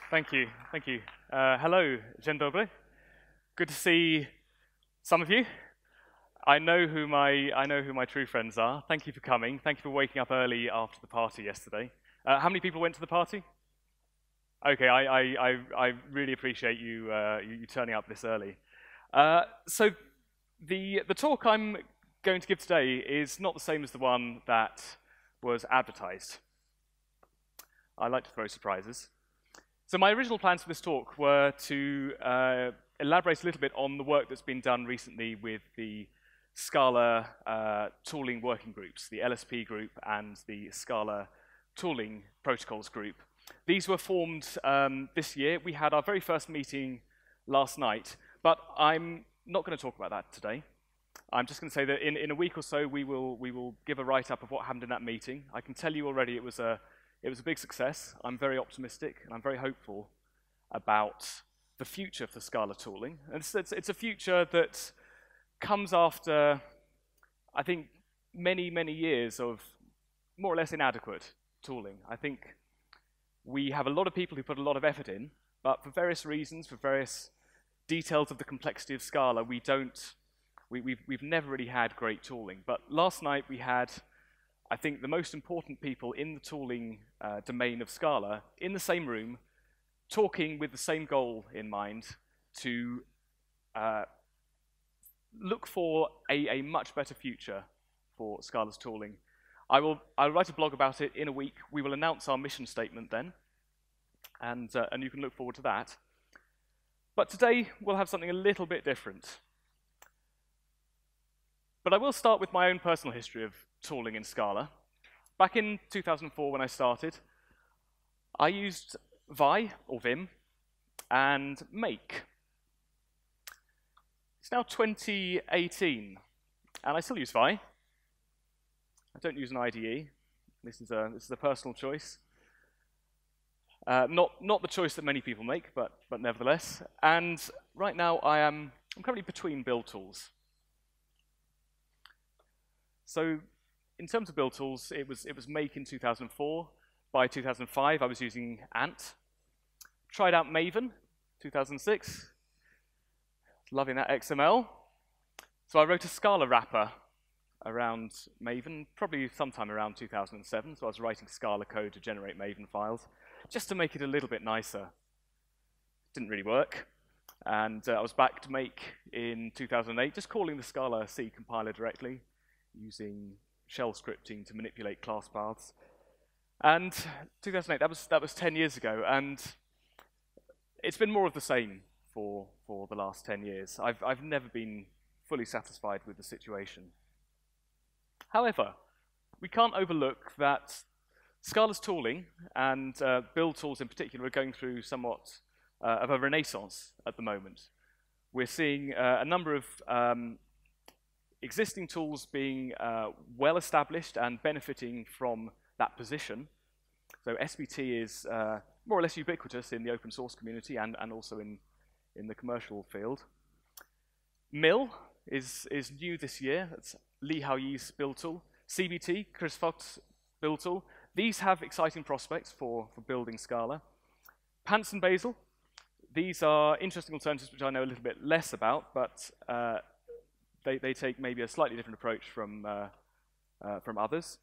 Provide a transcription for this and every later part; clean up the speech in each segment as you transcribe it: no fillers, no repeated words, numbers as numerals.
Thank you, thank you. Hello, dzień dobry. Good to see some of you. I know who my true friends are. Thank you for coming. Thank you for waking up early after the party yesterday. How many people went to the party? Okay, I really appreciate you turning up this early. So the talk I'm going to give today is not the same as the one that was advertised. I like to throw surprises. So my original plans for this talk were to elaborate a little bit on the work that's been done recently with the Scala tooling working groups, the LSP group and the Scala tooling protocols group. These were formed this year. We had our very first meeting last night, but I'm not going to talk about that today. I'm just going to say that in a week or so we will give a write-up of what happened in that meeting. I can tell you already it was a big success. I'm very optimistic and I'm very hopeful about the future for Scala tooling. And it's a future that comes after, I think, many years of more or less inadequate tooling. I think we have a lot of people who put a lot of effort in, but for various reasons, for various details of the complexity of Scala, we've never really had great tooling. But last night we had, I think, the most important people in the tooling domain of Scala in the same room, talking with the same goal in mind to look for a much better future for Scala's tooling. I'll write a blog about it in a week. We will announce our mission statement then, and you can look forward to that. But today we'll have something a little bit different. But I will start with my own personal history of tooling in Scala. Back in 2004 when I started, I used Vi, or Vim, and Make. It's now 2018, and I still use Vi. I don't use an IDE. This is a personal choice. Not the choice that many people make, but nevertheless. And right now I'm currently between build tools. So in terms of build tools, it was Make in 2004. By 2005, I was using Ant. Tried out Maven, 2006. Loving that XML. So I wrote a Scala wrapper around Maven, probably sometime around 2007. So I was writing Scala code to generate Maven files, just to make it a little bit nicer. Didn't really work. And I was back to Make in 2008, just calling the Scala C compiler directly, using shell scripting to manipulate class paths. And 2008, that was 10 years ago, and it's been more of the same for the last 10 years. I've never been fully satisfied with the situation. However, we can't overlook that Scala's tooling, and build tools in particular, are going through somewhat of a renaissance at the moment. We're seeing a number of existing tools being well established and benefiting from that position. So SBT is more or less ubiquitous in the open source community and also in the commercial field. Mill is new this year. That's Li Haoyi's build tool. CBT, Chris Fox build tool. These have exciting prospects for building Scala. Pants and Basil. These are interesting alternatives which I know a little bit less about, but they take maybe a slightly different approach from others.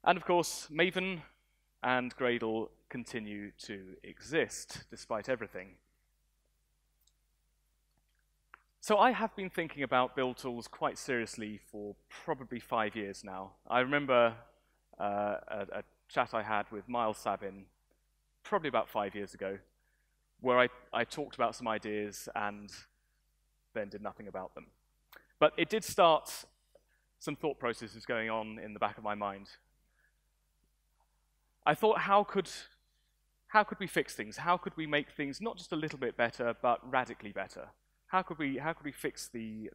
And of course, Maven and Gradle continue to exist despite everything. So I have been thinking about build tools quite seriously for probably 5 years now. I remember a chat I had with Miles Sabin probably about 5 years ago, where I talked about some ideas and then did nothing about them. But it did start some thought processes going on in the back of my mind. I thought, how could we fix things? How could we make things not just a little bit better, but radically better? How could we fix the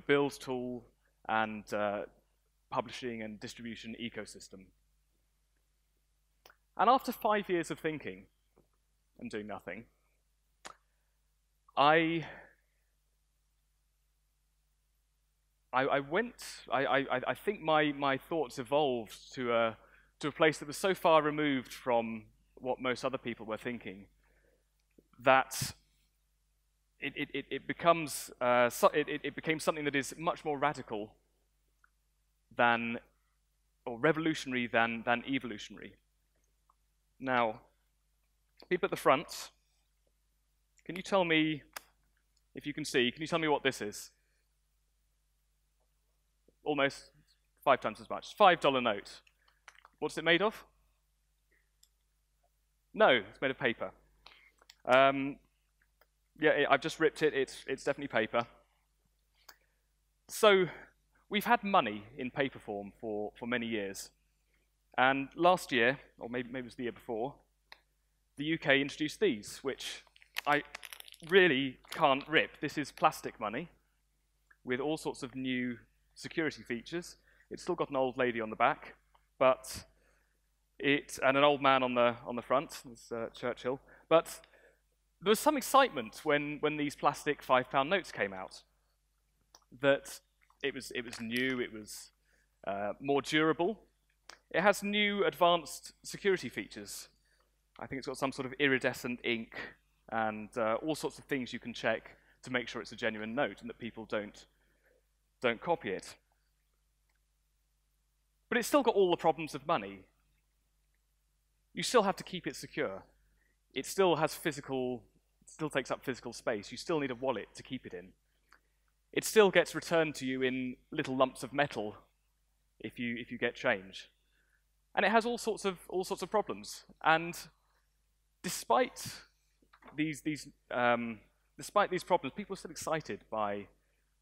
build tool and publishing and distribution ecosystem? And after 5 years of thinking and doing nothing, I think my thoughts evolved to a place that was so far removed from what most other people were thinking, that it became something that is much more radical than, or revolutionary than evolutionary. Now, people at the front, can you tell me, if you can see, can you tell me what this is? Almost 5 times as much. $5 note. What's it made of? No, it's made of paper. Yeah, I've just ripped it. It's definitely paper. So we've had money in paper form for many years. And last year, or maybe it was the year before, the UK introduced these, which I really can't rip. This is plastic money with all sorts of new security features. It's still got an old lady on the back, and an old man on the front. It's Churchill. But there was some excitement when these plastic £5 notes came out. That it was new. It was more durable. It has new advanced security features. I think it's got some sort of iridescent ink and all sorts of things you can check to make sure it's a genuine note and that people don't copy it. But it's still got all the problems of money. You still have to keep it secure. It still takes up physical space. You still need a wallet to keep it in. It still gets returned to you in little lumps of metal if you get change. And it has all sorts of problems. And despite these problems, people are still excited by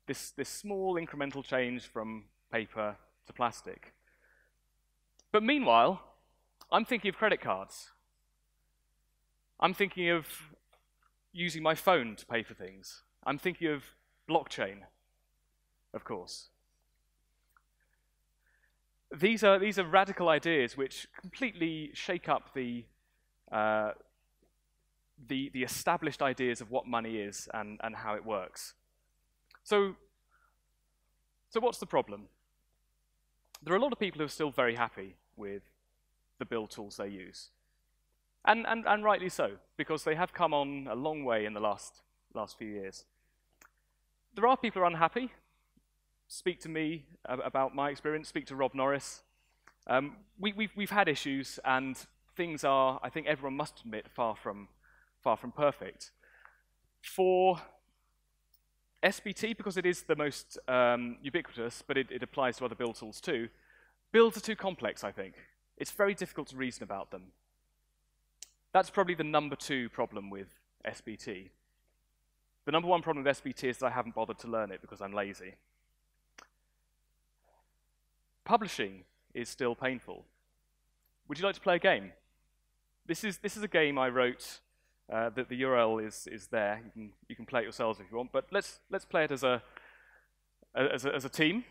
this small incremental change from paper to plastic. But meanwhile, I'm thinking of credit cards. I'm thinking of using my phone to pay for things. I'm thinking of blockchain, of course. These are radical ideas which completely shake up the established ideas of what money is and how it works. So what's the problem? There are a lot of people who are still very happy with the build tools they use. And rightly so, because they have come on a long way in the last few years. There are people who are unhappy. Speak to me about my experience, speak to Rob Norris. We've had issues, and things are, I think everyone must admit, far from perfect. For SBT, because it is the most ubiquitous, but it applies to other build tools too, builds are too complex, I think. It's very difficult to reason about them. That's probably the number 2 problem with SBT. The number 1 problem with SBT is that I haven't bothered to learn it because I'm lazy. Publishing is still painful. Would you like to play a game? This is a game I wrote. The URL is there. You can play it yourselves if you want. But let's play it as a team.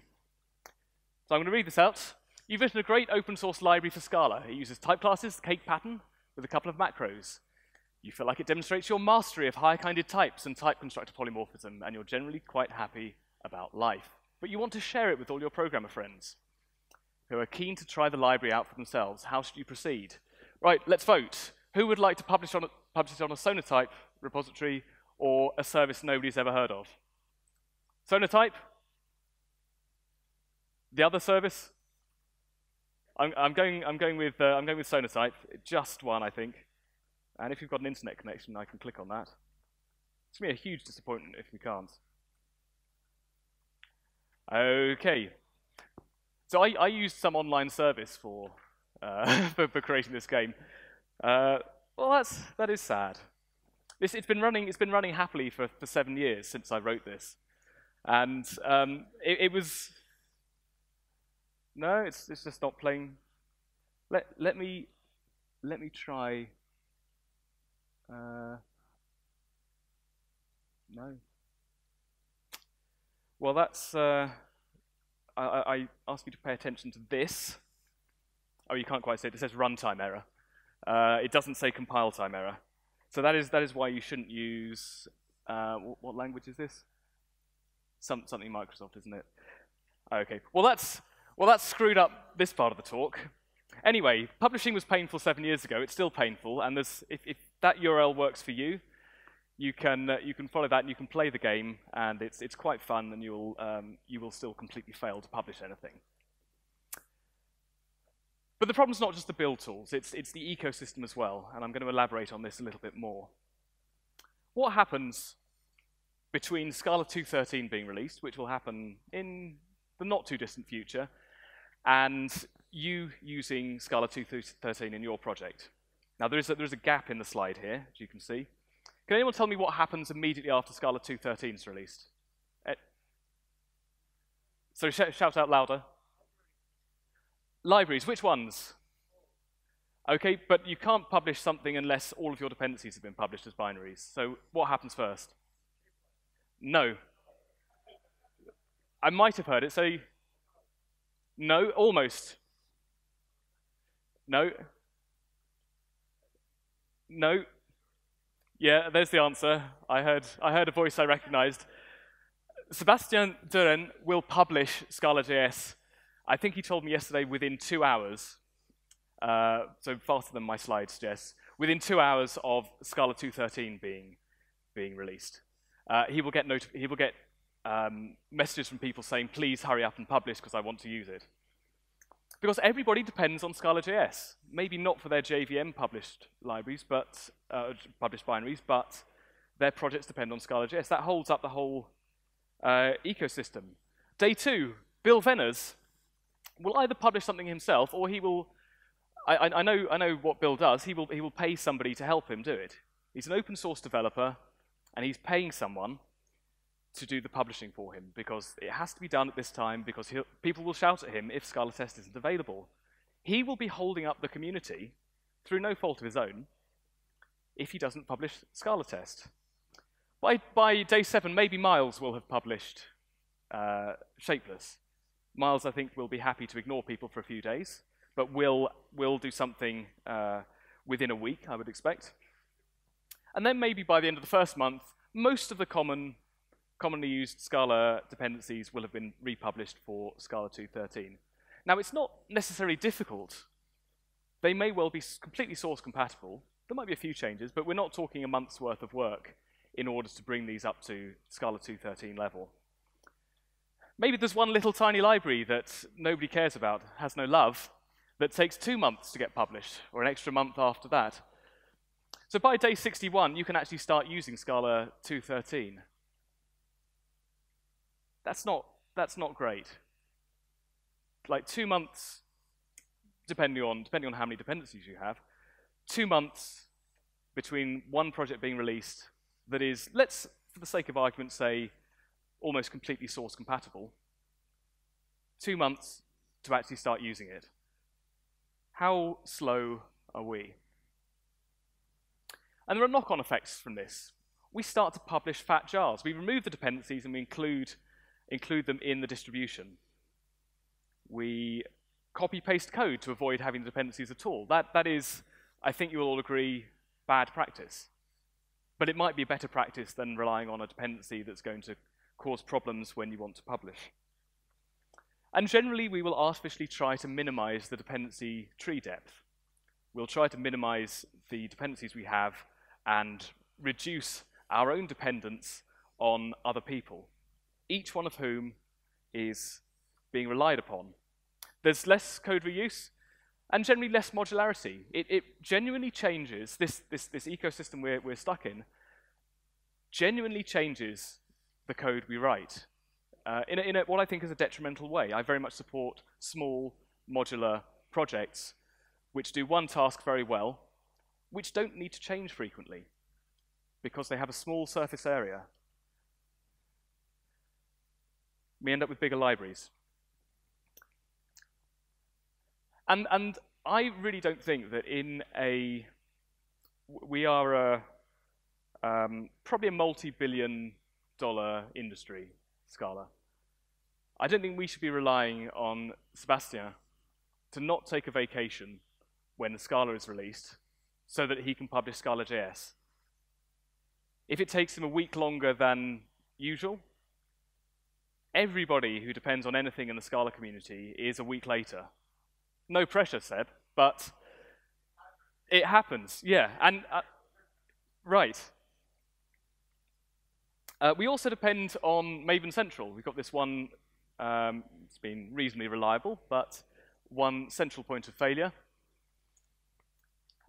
So I'm going to read this out. You've written a great open source library for Scala. It uses type classes, the cake pattern, with a couple of macros. You feel like it demonstrates your mastery of high-kinded types and type constructor polymorphism, and you're generally quite happy about life. But you want to share it with all your programmer friends who are keen to try the library out for themselves. How should you proceed? Right, let's vote. Who would like to publish it on a Sonatype repository or a service nobody's ever heard of? Sonatype? The other service? I'm going with Sonatype. Just one, I think. And if you've got an internet connection, I can click on that. It's going to be a huge disappointment if we can't. Okay. So I used some online service for creating this game. Well, that is sad. It's been running happily for 7 years since I wrote this, and it was. No, it's just not playing. Let me try. No. Well, that's. I ask you to pay attention to this. Oh, you can't quite see it. It says runtime error. It doesn't say compile time error. So that is why you shouldn't use. What language is this? Something Microsoft, isn't it? Okay. Well, that's screwed up this part of the talk. Anyway, publishing was painful 7 years ago. It's still painful, and if that URL works for you, you can follow that and you can play the game, and it's quite fun, and you will still completely fail to publish anything. But the problem's not just the build tools, it's the ecosystem as well, and I'm going to elaborate on this a little bit more. What happens between Scala 2.13 being released, which will happen in the not too distant future, and you using Scala 2.13 in your project? Now there is a gap in the slide here, as you can see. Can anyone tell me what happens immediately after Scala 2.13 is released? So shout out louder. Libraries, which ones? Okay, but you can't publish something unless all of your dependencies have been published as binaries. So what happens first? No. I might have heard it, so no, almost. No. No. Yeah, there's the answer. I heard a voice I recognized. Sebastian Duren will publish Scala.js. I think he told me yesterday within 2 hours, so faster than my slide suggests, within 2 hours of Scala 2.13 being released. He will get messages from people saying, please hurry up and publish because I want to use it. Because everybody depends on Scala.js. Maybe not for their JVM published libraries, but published binaries, but their projects depend on Scala.js. That holds up the whole ecosystem. Day 2, Bill Venners will either publish something himself, or he will. I know what Bill does. He will pay somebody to help him do it. He's an open source developer, and he's paying someone to do the publishing for him because it has to be done at this time because people will shout at him if Scala test isn't available. He will be holding up the community through no fault of his own if he doesn't publish Scala test. By day 7, maybe Miles will have published Shapeless. Miles, I think, will be happy to ignore people for a few days, but will do something within a week, I would expect. And then maybe by the end of the first month, most of the commonly used Scala dependencies will have been republished for Scala 2.13. Now, it's not necessarily difficult. They may well be completely source compatible. There might be a few changes, but we're not talking a month's worth of work in order to bring these up to Scala 2.13 level. Maybe there's one little tiny library that nobody cares about, has no love, that takes 2 months to get published, or an extra month after that. So by day 61, you can actually start using Scala 2.13. That's not great. Like 2 months, depending on how many dependencies you have, 2 months between one project being released that is, let's, for the sake of argument, say, almost completely source compatible. 2 months to actually start using it. How slow are we? And there are knock-on effects from this. We start to publish fat jars. We remove the dependencies and we include them in the distribution. We copy-paste code to avoid having dependencies at all. That is, I think you will all agree, bad practice. But it might be better practice than relying on a dependency that's going to cause problems when you want to publish. And generally, we will artificially try to minimize the dependency tree depth. We'll try to minimize the dependencies we have and reduce our own dependence on other people, each one of whom is being relied upon. There's less code reuse and generally less modularity. It genuinely changes, this ecosystem we're stuck in, genuinely changes the code we write in what I think is a detrimental way. I very much support small, modular projects which do one task very well, which don't need to change frequently because they have a small surface area. We end up with bigger libraries. And I really don't think that we are probably a multi-billion-dollar industry, Scala. I don't think we should be relying on Sebastian to not take a vacation when Scala is released so that he can publish Scala.js. If it takes him a week longer than usual, everybody who depends on anything in the Scala community is a week later. No pressure, Seb. but it happens, yeah. And right. We also depend on Maven Central. We've got this one, it's been reasonably reliable, but one central point of failure.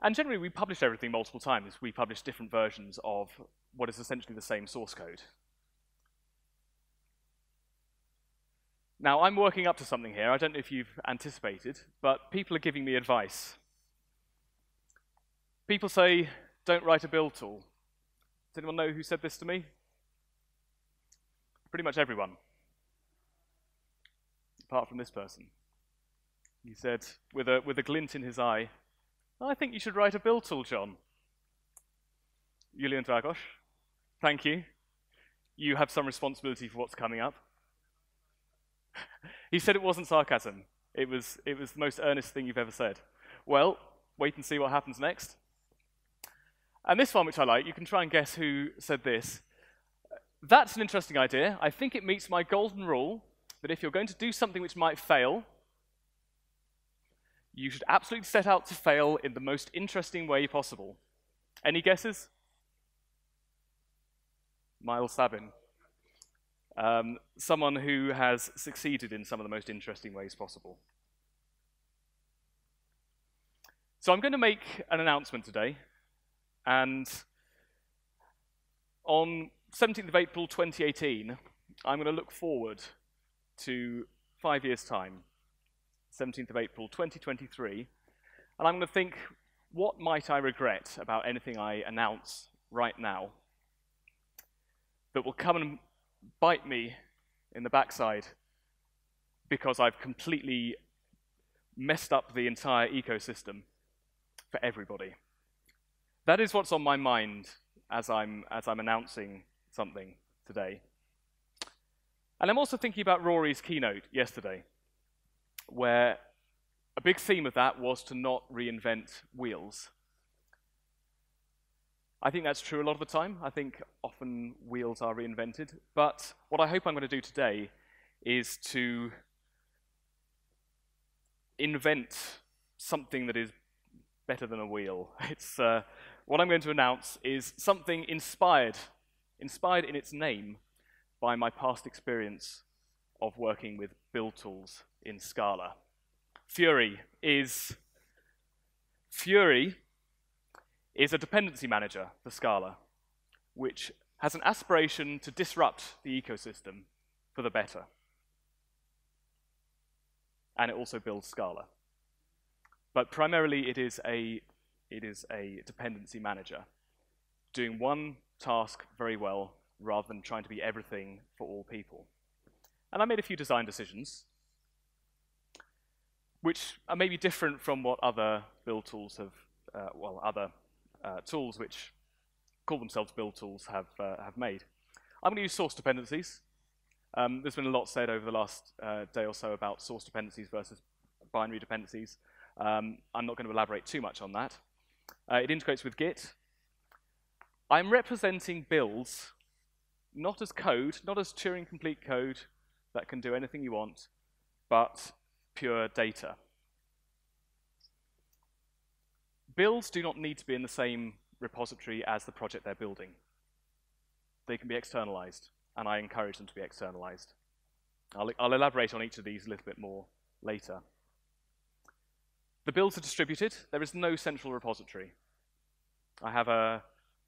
And generally, we publish everything multiple times. We publish different versions of what is essentially the same source code. Now, I'm working up to something here. I don't know if you've anticipated, but people are giving me advice. People say, don't write a build tool. Does anyone know who said this to me? Pretty much everyone, apart from this person. He said, with a glint in his eye, I think you should write a build tool, John. Julian Dragos, thank you. You have some responsibility for what's coming up. He said it wasn't sarcasm. It was the most earnest thing you've ever said. Well, wait and see what happens next. And this one, which I like, you can try and guess who said this. That's an interesting idea. I think it meets my golden rule that if you're going to do something which might fail, you should absolutely set out to fail in the most interesting way possible. Any guesses? Miles Sabin. Someone who has succeeded in some of the most interesting ways possible. So I'm going to make an announcement today, and on 17th of April 2018, I'm going to look forward to 5 years' time, 17th of April 2023, and I'm going to think, what might I regret about anything I announce right now that will come and bite me in the backside because I've completely messed up the entire ecosystem for everybody. That is what's on my mind as I'm announcing something today. And I'm also thinking about Rory's keynote yesterday, where a big theme of that was to not reinvent wheels. I think that's true a lot of the time. I think often wheels are reinvented. But what I hope I'm going to do today is to invent something that is better than a wheel. It's what I'm going to announce is something inspired in its name by my past experience of working with build tools in Scala. Fury is a dependency manager for Scala, which has an aspiration to disrupt the ecosystem for the better. And it also builds Scala. But primarily it is a dependency manager, doing one task very well rather than trying to be everything for all people. And I made a few design decisions, which are maybe different from what other build tools have, other tools which call themselves build tools have made. I'm going to use source dependencies. There's been a lot said over the last day or so about source dependencies versus binary dependencies. I'm not going to elaborate too much on that. It integrates with Git. I'm representing builds not as code, not as Turing-complete code that can do anything you want, but pure data. Builds do not need to be in the same repository as the project they're building. They can be externalized, and I encourage them to be externalized. I'll elaborate on each of these a little bit more later. The builds are distributed. There is no central repository. I have a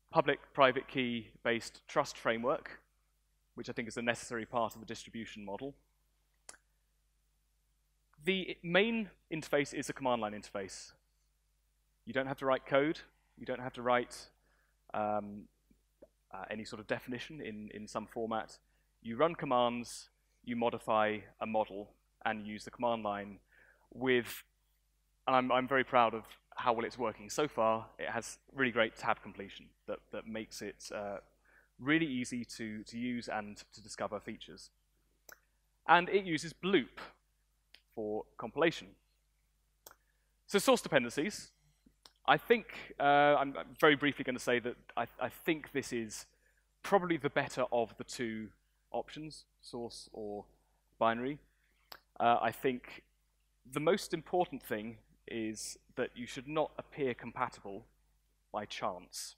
public-private key-based trust framework, which I think is a necessary part of the distribution model. The main interface is a command line interface. You don't have to write code. You don't have to write any sort of definition in some format. You run commands, you modify a model, and use the command line with, and I'm very proud of how well it's working so far. It has really great tab completion that makes it really easy to use and to discover features. And it uses Bloop for compilation. So source dependencies. I think, I'm very briefly going to say that I think this is probably the better of the two options, source or binary. I think the most important thing is that you should not appear compatible by chance.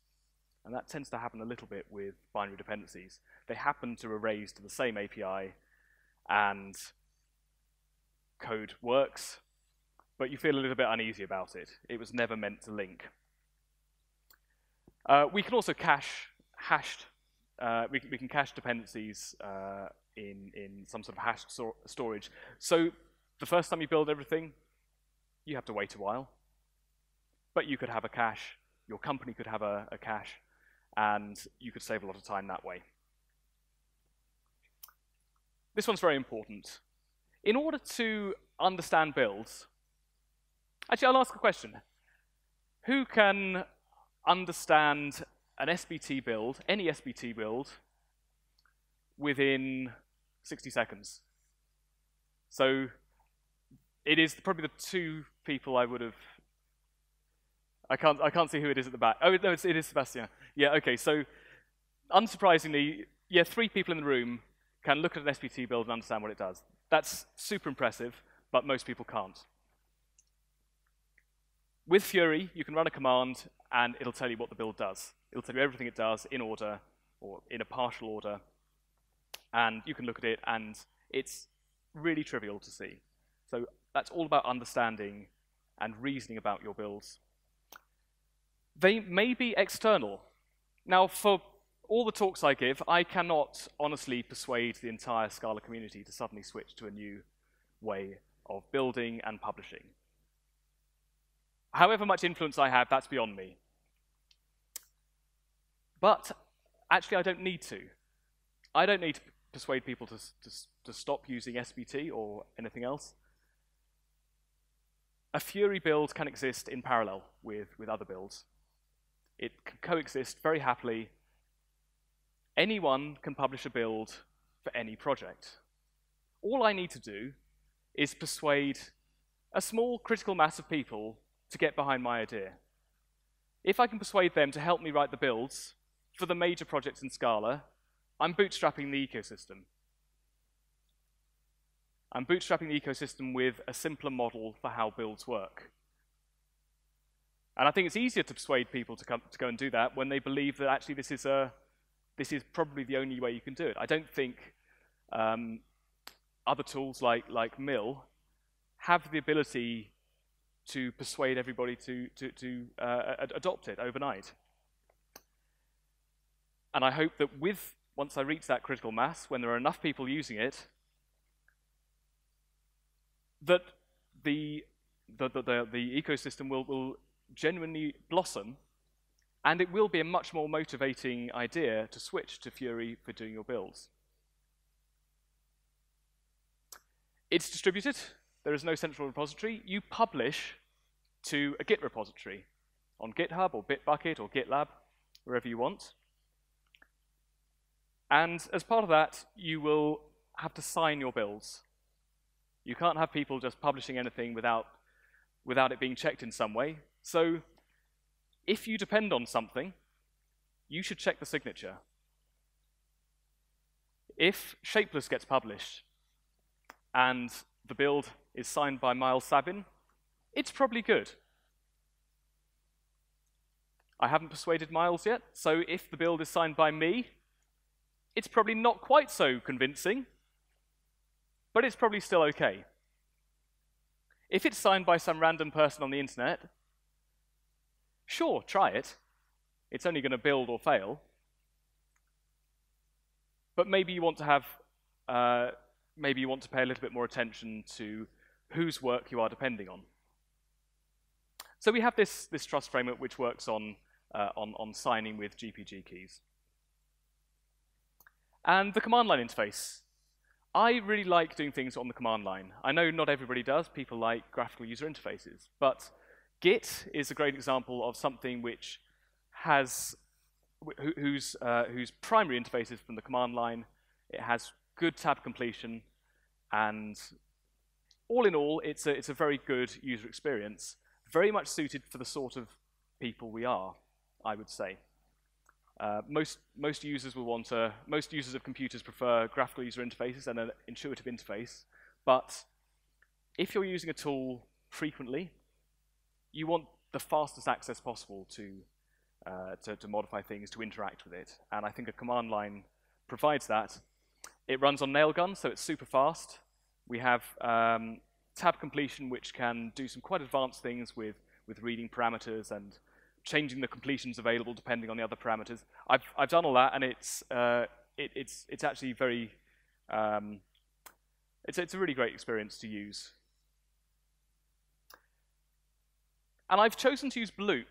And that tends to happen a little bit with binary dependencies. They happen to arrays to the same API, and code works, but you feel a little bit uneasy about it. It was never meant to link. We can also cache hashed. We can cache dependencies in some sort of hashed storage. So the first time you build everything, you have to wait a while. But you could have a cache. Your company could have a cache, and you could save a lot of time that way. This one's very important. In order to understand builds, actually, I'll ask a question. Who can understand an SBT build, any SBT build, within 60 seconds? So it is probably the two people I would have. I can't see who it is at the back. Oh no, it is Sebastian. Yeah, okay. So unsurprisingly, yeah, 3 people in the room can look at an SBT build and understand what it does. That's super impressive, but most people can't. With Fury, you can run a command, and it'll tell you what the build does. It'll tell you everything it does in order, or in a partial order, and you can look at it, and it's really trivial to see. So that's all about understanding and reasoning about your builds. They may be external. Now, for all the talks I give, I cannot honestly persuade the entire Scala community to suddenly switch to a new way of building and publishing. However much influence I have, that's beyond me. But actually, I don't need to. I don't need to persuade people to stop using SBT or anything else. A Fury build can exist in parallel with other builds. It can coexist very happily. Anyone can publish a build for any project. All I need to do is persuade a small critical mass of people to get behind my idea. If I can persuade them to help me write the builds for the major projects in Scala, I'm bootstrapping the ecosystem. I'm bootstrapping the ecosystem with a simpler model for how builds work. And I think it's easier to persuade people to go and do that when they believe that actually this is probably the only way you can do it. I don't think other tools like Mill have the ability to persuade everybody to adopt it overnight. And I hope that once I reach that critical mass, when there are enough people using it, that the ecosystem will genuinely blossom, and it will be a much more motivating idea to switch to Fury for doing your builds. It's distributed. There is no central repository. You publish to a Git repository on GitHub or Bitbucket or GitLab, wherever you want. And as part of that, you will have to sign your builds. You can't have people just publishing anything without it being checked in some way. So if you depend on something, you should check the signature. If Shapeless gets published and the build is signed by Miles Sabin, it's probably good. I haven't persuaded Miles yet, so if the build is signed by me, it's probably not quite so convincing, but it's probably still okay. If it's signed by some random person on the internet, sure, try it. It's only going to build or fail. But maybe you want to have, maybe you want to pay a little bit more attention to whose work you are depending on. So we have this trust framework which works on signing with GPG keys. And the command line interface. I really like doing things on the command line. I know not everybody does. People like graphical user interfaces. But Git is a great example of something which has, whose primary interface is from the command line. It has good tab completion, and all in all, it's a very good user experience, very much suited for the sort of people we are, I would say. Most users of computers prefer graphical user interfaces and an intuitive interface, but if you're using a tool frequently, you want the fastest access possible to modify things, to interact with it. And I think a command line provides that. It runs on Nailgun, so it's super fast. We have tab completion, which can do some quite advanced things with reading parameters and changing the completions available depending on the other parameters. I've done all that, and it's actually very it's a really great experience to use. And I've chosen to use Bloop,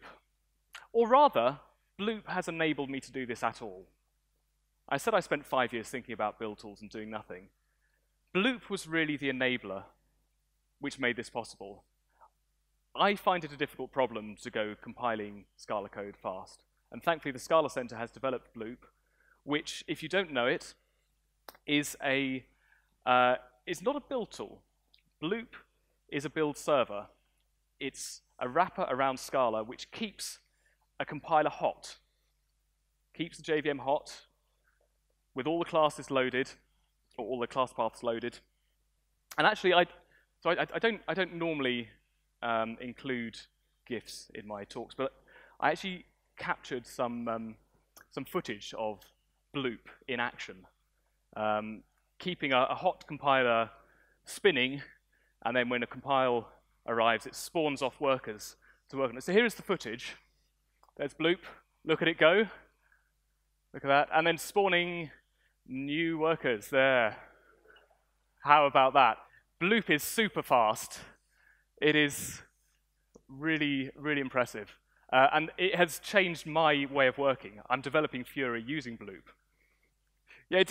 or rather, Bloop has enabled me to do this at all. I said I spent 5 years thinking about build tools and doing nothing. Bloop was really the enabler which made this possible. I find it a difficult problem to go compiling Scala code fast. And thankfully, the Scala Center has developed Bloop, which, if you don't know it, is not a build tool. Bloop is a build server. It's a wrapper around Scala which keeps a compiler hot, keeps the JVM hot, with all the classes loaded, or all the class paths loaded. And actually, I don't normally include GIFs in my talks, but I actually captured some footage of Bloop in action, keeping a hot compiler spinning, and then when a compile arrives, it spawns off workers to work on it. So here's the footage. There's Bloop. Look at it go. Look at that. And then spawning new workers there. How about that? Bloop is super fast. It is really, really impressive. And it has changed my way of working. I'm developing Fury using Bloop. Yeah,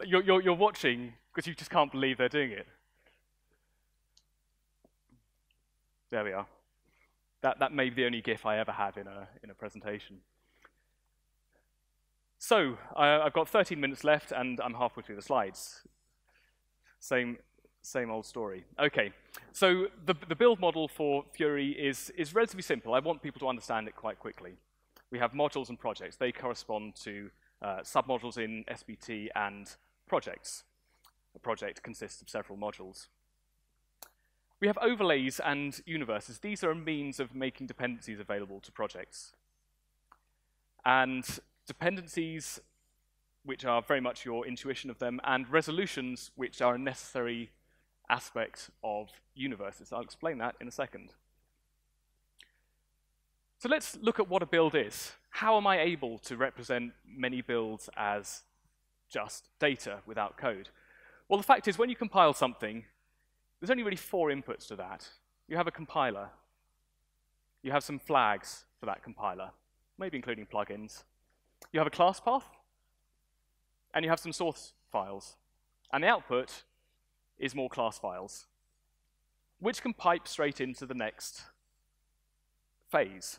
you're watching because you just can't believe they're doing it. There we are. That may be the only GIF I ever have in a presentation. So I've got 13 minutes left, and I'm halfway through the slides. Same old story. Okay, so the build model for Fury is relatively simple. I want people to understand it quite quickly. We have modules and projects. They correspond to submodules in SBT and projects. A project consists of several modules. We have overlays and universes. These are a means of making dependencies available to projects. And dependencies, which are very much your intuition of them, and resolutions, which are a necessary aspect of universes. I'll explain that in a second. So let's look at what a build is. How am I able to represent many builds as just data without code? Well, the fact is, when you compile something, there's only really 4 inputs to that. You have a compiler. You have some flags for that compiler, maybe including plugins. You have a class path, and you have some source files. And the output is more class files, which can pipe straight into the next phase.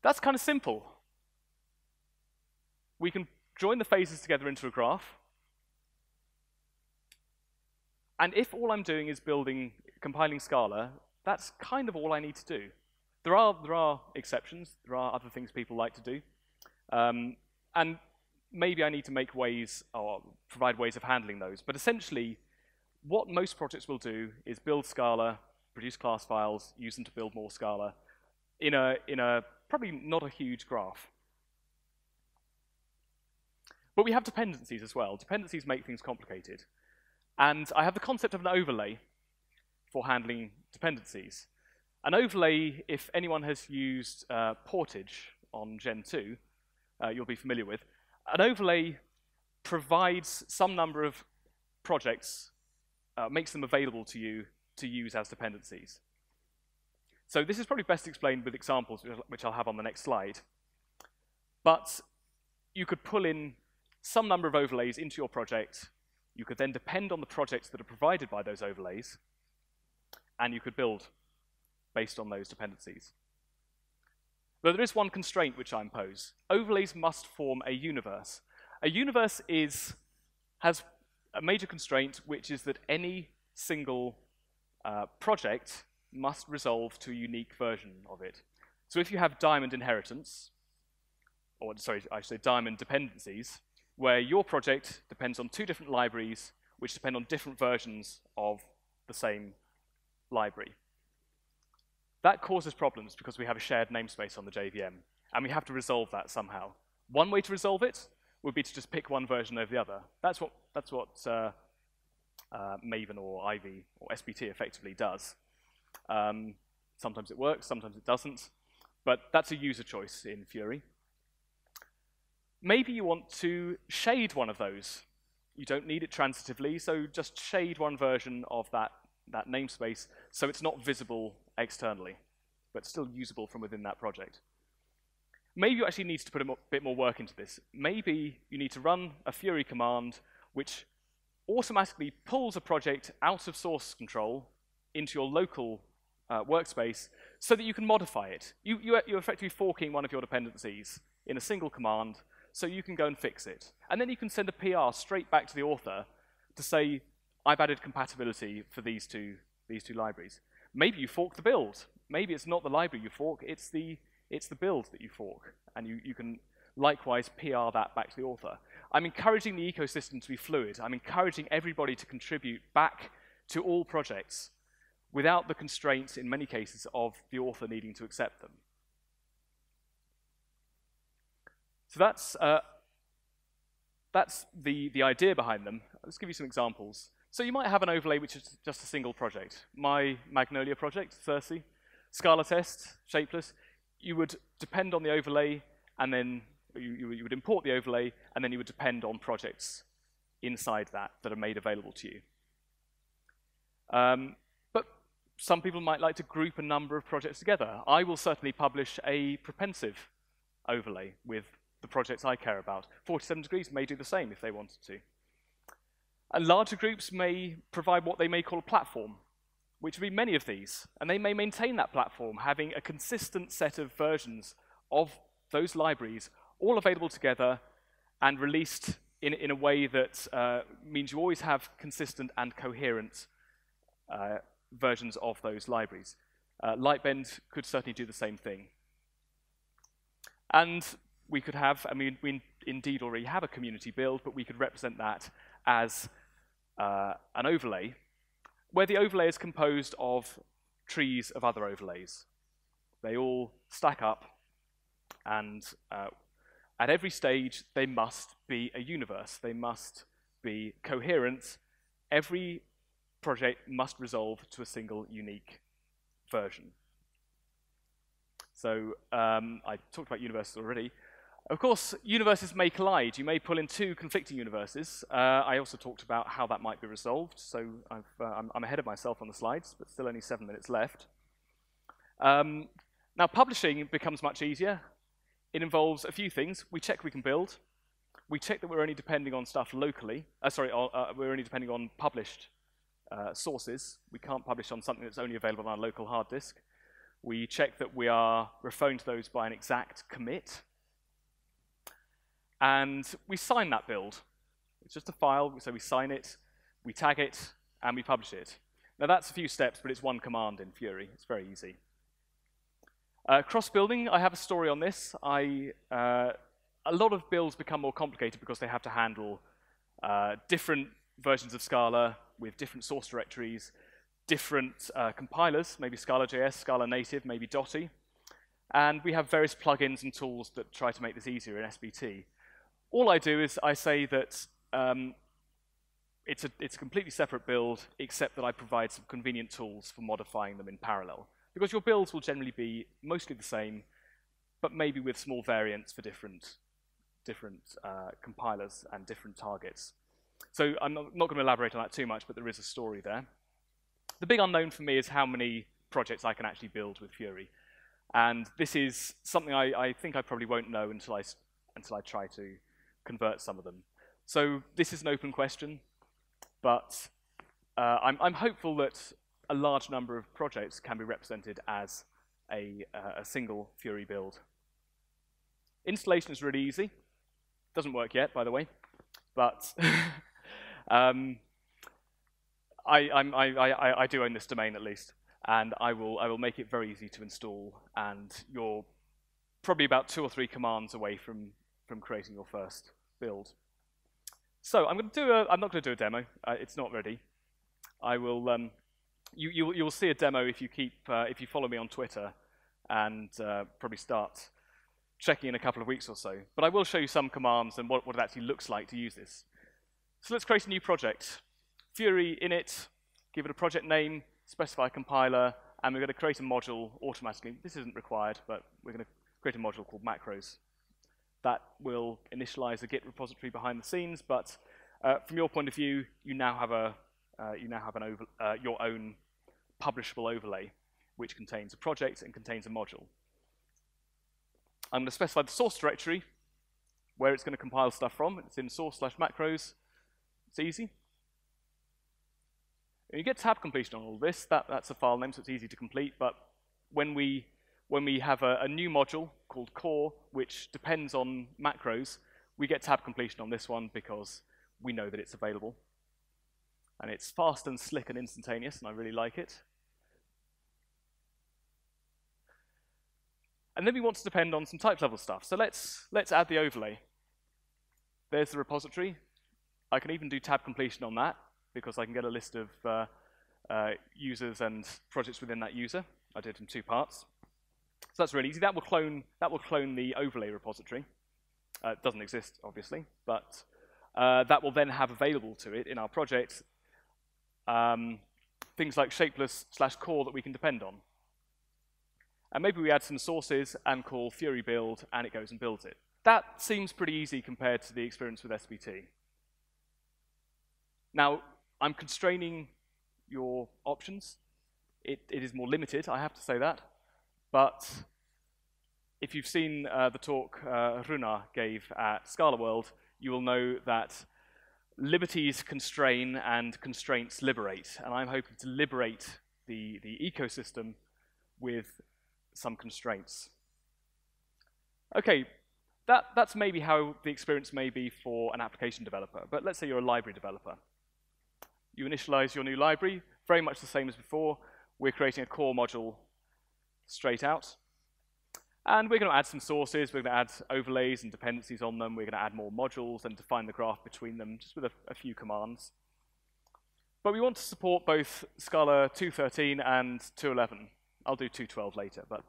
That's kind of simple. We can join the phases together into a graph. And if all I'm doing is compiling Scala, that's kind of all I need to do. There are exceptions. There are other things people like to do. And maybe I need to make ways or provide ways of handling those. But essentially, what most projects will do is build Scala, produce class files, use them to build more Scala in a probably not a huge graph. But we have dependencies as well. Dependencies make things complicated. And I have the concept of an overlay for handling dependencies. An overlay, if anyone has used Portage on Gen 2, you'll be familiar with. An overlay provides some number of projects, makes them available to you to use as dependencies. So this is probably best explained with examples, which I'll have on the next slide. But you could pull in some number of overlays into your project. You could then depend on the projects that are provided by those overlays, and you could build based on those dependencies. But there is one constraint which I impose. Overlays must form a universe. A universe has a major constraint, which is that any single project must resolve to a unique version of it. So if you have diamond inheritance, or sorry, I should say diamond dependencies, where your project depends on 2 different libraries which depend on different versions of the same library. That causes problems because we have a shared namespace on the JVM, and we have to resolve that somehow. One way to resolve it would be to just pick one version over the other. That's what Maven or Ivy or SBT effectively does. Sometimes it works, sometimes it doesn't, but that's a user choice in Fury. Maybe you want to shade one of those. You don't need it transitively, so just shade one version of that namespace so it's not visible externally, but still usable from within that project. Maybe you actually need to put a bit more work into this. Maybe you need to run a Fury command which automatically pulls a project out of source control into your local workspace so that you can modify it. You're effectively forking one of your dependencies in a single command so you can go and fix it. And then you can send a PR straight back to the author to say, I've added compatibility for these two libraries. Maybe you fork the build. Maybe it's not the library you fork, it's the build that you fork. And you can likewise PR that back to the author. I'm encouraging the ecosystem to be fluid. I'm encouraging everybody to contribute back to all projects without the constraints, in many cases, of the author needing to accept them. So that's the idea behind them. Let's give you some examples. So you might have an overlay which is just a single project. My Magnolia project, Cersei, Scala test, shapeless. You would depend on the overlay, and then you would import the overlay, and then you would depend on projects inside that are made available to you. But some people might like to group a number of projects together. I will certainly publish a propensive overlay with the projects I care about. 47 Degrees may do the same if they wanted to. And larger groups may provide what they may call a platform, which would be many of these. And they may maintain that platform, having a consistent set of versions of those libraries, all available together and released in a way that means you always have consistent and coherent versions of those libraries. Lightbend could certainly do the same thing. And we could have, I mean, we indeed already have a community build, but we could represent that as an overlay, where the overlay is composed of trees of other overlays. They all stack up, and at every stage, they must be a universe. They must be coherent. Every project must resolve to a single unique version. So I talked about universes already. Of course, universes may collide. You may pull in two conflicting universes. I also talked about how that might be resolved, so I'm ahead of myself on the slides, but still only 7 minutes left. Now, publishing becomes much easier. It involves a few things. We check we can build. We check that we're only depending on stuff locally. We're only depending on published sources. We can't publish on something that's only available on our local hard disk. We check that we are referring to those by an exact commit. And we sign that build. It's just a file, so we sign it, we tag it, and we publish it. Now that's a few steps, but it's one command in Fury. It's very easy. Cross-building, I have a story on this. A lot of builds become more complicated because they have to handle different versions of Scala with different source directories, different compilers, maybe Scala.js, Scala Native, maybe Dotty. And we have various plugins and tools that try to make this easier in SBT. All I do is I say that it's a completely separate build, except that I provide some convenient tools for modifying them in parallel. Because your builds will generally be mostly the same, but maybe with small variants for different compilers and different targets. So I'm not going to elaborate on that too much, but there is a story there. The big unknown for me is how many projects I can actually build with Fury. And this is something I think I probably won't know until I try to convert some of them. So this is an open question, but I'm hopeful that a large number of projects can be represented as a single Fury build. Installation is really easy. Doesn't work yet, by the way, but I do own this domain at least, and I will make it very easy to install. And you're probably about 2 or 3 commands away from creating your first build. So I'm not going to do a demo. It's not ready. I will You'll see a demo if you follow me on Twitter, and probably start checking in a couple of weeks or so. But I will show you some commands and what it actually looks like to use this. So let's create a new project. Fury init, give it a project name, specify a compiler, and we're going to create a module automatically. This isn't required, but we're going to create a module called macros. That will initialize a Git repository behind the scenes, but from your point of view, you now have your own publishable overlay, which contains a project and contains a module. I'm going to specify the source directory, where it's going to compile stuff from. It's in source/macros. It's easy. And you get tab completion on all this. That's a file name, so it's easy to complete. But when we have a new module called core, which depends on macros, we get tab completion on this one because we know that it's available. And it's fast and slick and instantaneous, and I really like it. And then we want to depend on some type level stuff. So let's add the overlay. There's the repository. I can even do tab completion on that because I can get a list of users and projects within that user. I did it in 2 parts. So that's really easy. That will clone the overlay repository. It doesn't exist, obviously, but that will then have available to it in our project things like shapeless/core that we can depend on. And maybe we add some sources and call Fury build, and it goes and builds it. That seems pretty easy compared to the experience with SBT. Now, I'm constraining your options. It is more limited, I have to say that. But if you've seen the talk Runar gave at Scala World, you will know that liberties constrain and constraints liberate. And I'm hoping to liberate the ecosystem with some constraints. Okay, that's maybe how the experience may be for an application developer. But let's say you're a library developer. You initialize your new library, very much the same as before. We're creating a core module straight out. And we're going to add some sources. We're going to add overlays and dependencies on them. We're going to add more modules and define the graph between them, just with a few commands. But we want to support both Scala 2.13 and 2.11. I'll do 2.12 later, but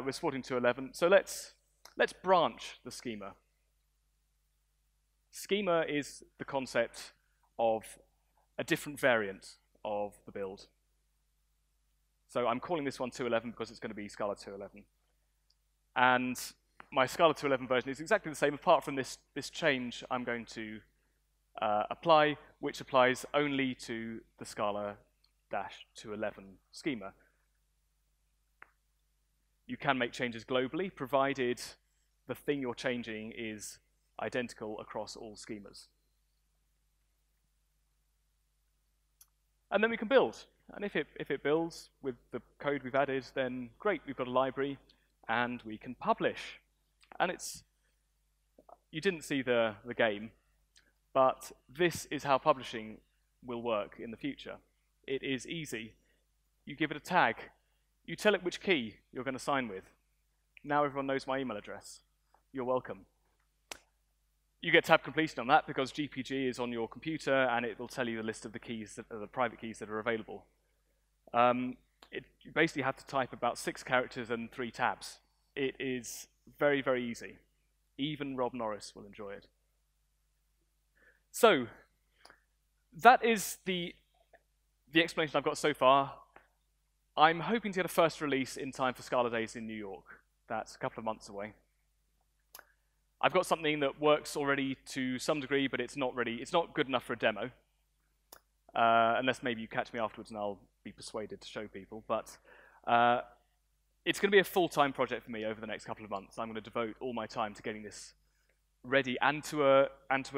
we're supporting 2.11. So let's branch the schema. Schema is the concept of a different variant of the build. So I'm calling this one 2.11 because it's going to be Scala 2.11. And my Scala 2.11 version is exactly the same, apart from this change I'm going to apply, which applies only to the Scala-2.11 schema. You can make changes globally, provided the thing you're changing is identical across all schemas. And then we can build. And if it builds with the code we've added, then great, we've got a library, and we can publish. And you didn't see the game, but this is how publishing will work in the future. It is easy. You give it a tag. You tell it which key you're going to sign with. Now everyone knows my email address. You're welcome. You get tab completion on that because GPG is on your computer, and it will tell you the list of the keys, the private keys that are available. You basically have to type about 6 characters and 3 tabs. It is very, very easy. Even Rob Norris will enjoy it. So that is the explanation I've got so far. I'm hoping to get a first release in time for Scala Days in New York. That's a couple of months away. I've got something that works already to some degree, but it's not good enough for a demo. Unless maybe you catch me afterwards and I'll be persuaded to show people. But it's going to be a full-time project for me over the next couple of months. I'm going to devote all my time to getting this ready and to a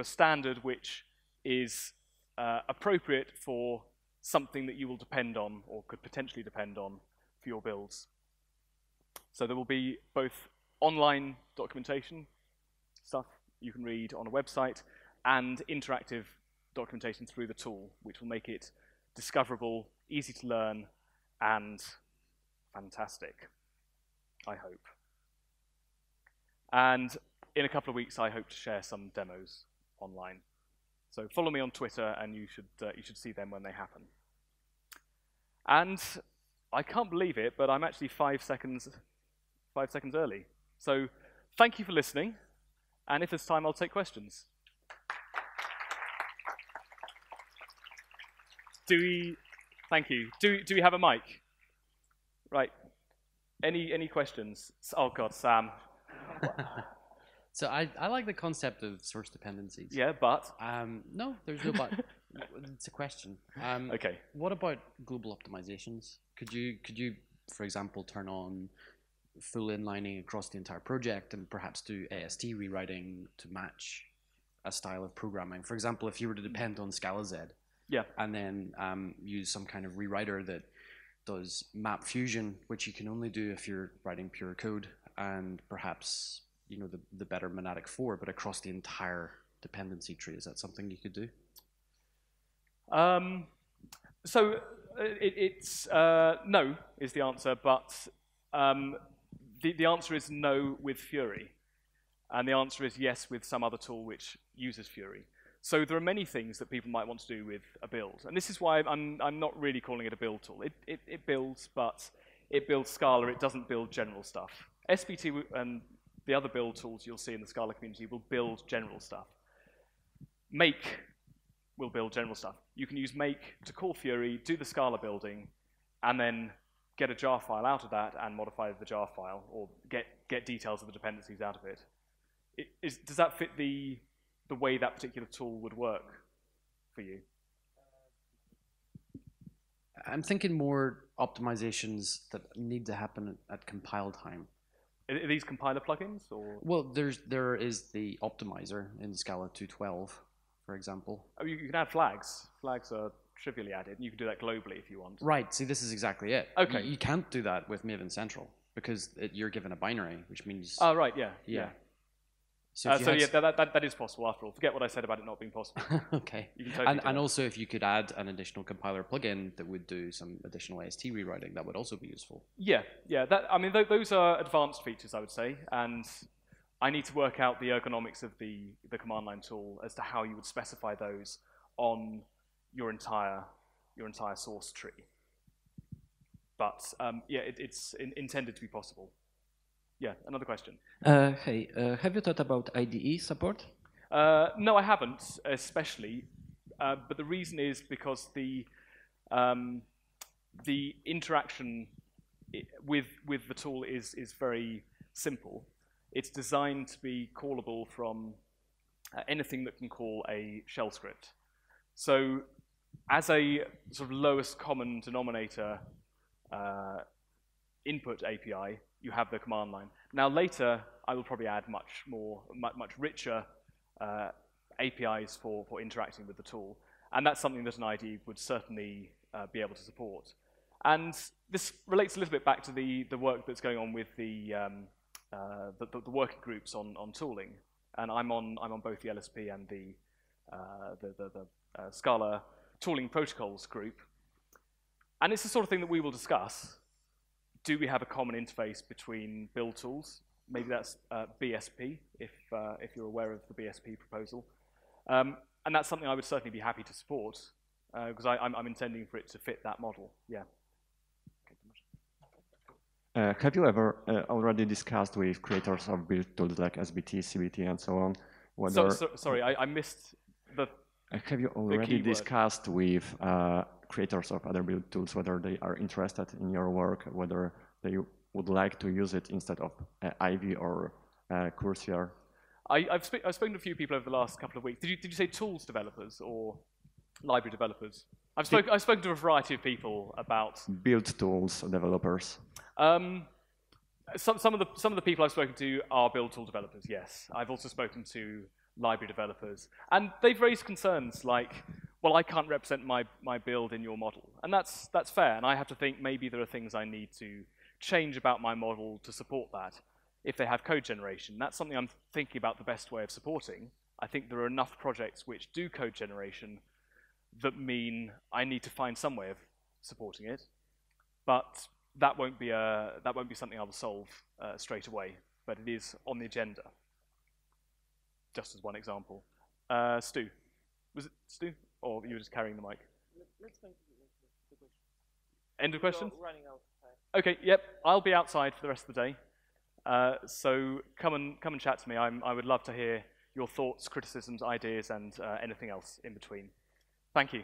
standard which is appropriate for something that you will depend on or could potentially depend on for your builds. So there will be both online documentation, stuff you can read on a website, and interactive documentation through the tool, which will make it discoverable, easy to learn, and fantastic, I hope. And in a couple of weeks, I hope to share some demos online. So follow me on Twitter, and you should see them when they happen. And I can't believe it, but I'm actually 5 seconds early. So thank you for listening, and if there's time, I'll take questions. Thank you. Do we have a mic? Right. Any questions? Oh God, Sam. So I like the concept of source dependencies. Yeah, but? No, there's no but. It's a question. Okay. What about global optimizations? Could you, for example, turn on full inlining across the entire project and perhaps do AST rewriting to match a style of programming? For example, if you were to depend on ScalaZ, yeah, and then use some kind of rewriter that does map fusion, which you can only do if you're writing pure code, and perhaps the better monadic 4, but across the entire dependency tree. Is that something you could do? So it's no is the answer, but the answer is no with Fury, and the answer is yes with some other tool which uses Fury. So there are many things that people might want to do with a build, and this is why I'm not really calling it a build tool. It builds, but it builds Scala. It doesn't build general stuff. SBT and the other build tools you'll see in the Scala community will build general stuff. Make will build general stuff. You can use make to call Fury, do the Scala building, and then get a jar file out of that and modify the jar file, or get details of the dependencies out of it. Does that fit the way that particular tool would work for you? I'm thinking more optimizations that need to happen at compile time. Are these compiler plugins, or? Well, there is the optimizer in Scala 2.12, for example. Oh, you can add flags. Flags are trivially added, and you can do that globally if you want. Right. See, this is exactly it. Okay. You can't do that with Maven Central because you're given a binary, which means. Oh, right. Yeah. Yeah. So yeah, that is possible after all. Forget what I said about it not being possible. Okay. You can totally and also, if you could add an additional compiler plugin that would do some additional AST rewriting, that would also be useful. Yeah, yeah. I mean, those are advanced features, I would say, and I need to work out the ergonomics of the command line tool as to how you would specify those on your entire source tree. But yeah, it's intended to be possible. Yeah, another question. Hey, have you thought about IDE support? No, I haven't, especially. But the reason is because the interaction with the tool is very simple. It's designed to be callable from anything that can call a shell script. So, as a sort of lowest common denominator input API, you have the command line. Now later, I will probably add much richer APIs for interacting with the tool, and that's something that an IDE would certainly be able to support. And this relates a little bit back to the work that's going on with the working groups on tooling, and I'm on both the LSP and the Scala tooling protocols group, and it's the sort of thing that we will discuss. Do we have a common interface between build tools? Maybe that's BSP, if you're aware of the BSP proposal. And that's something I would certainly be happy to support, because I'm intending for it to fit that model, yeah. Have you ever already discussed with creators of build tools like SBT, CBT, and so on? Whether sorry, I missed the have you already discussed with creators of other build tools whether they are interested in your work, whether they would like to use it instead of Ivy or Cursor? I've spoken to a few people over the last couple of weeks. Did you say tools developers or library developers? I've spoken to a variety of people about build tools developers. Some of the people I've spoken to are build tool developers. Yes, I've also spoken to library developers, and they've raised concerns like, well, I can't represent my build in your model, and that's fair. And I have to think maybe there are things I need to change about my model to support that. If they have code generation, that's something I'm thinking about the best way of supporting. I think there are enough projects which do code generation that mean I need to find some way of supporting it, but that won't be something I will solve straight away. But it is on the agenda. Just as one example. Stu, was it Stu, or you were just carrying the mic? Let's come to the question. End of questions? Running out of time. Okay, yep, I'll be outside for the rest of the day. So come and chat to me. I would love to hear your thoughts, criticisms, ideas, and anything else in between. Thank you.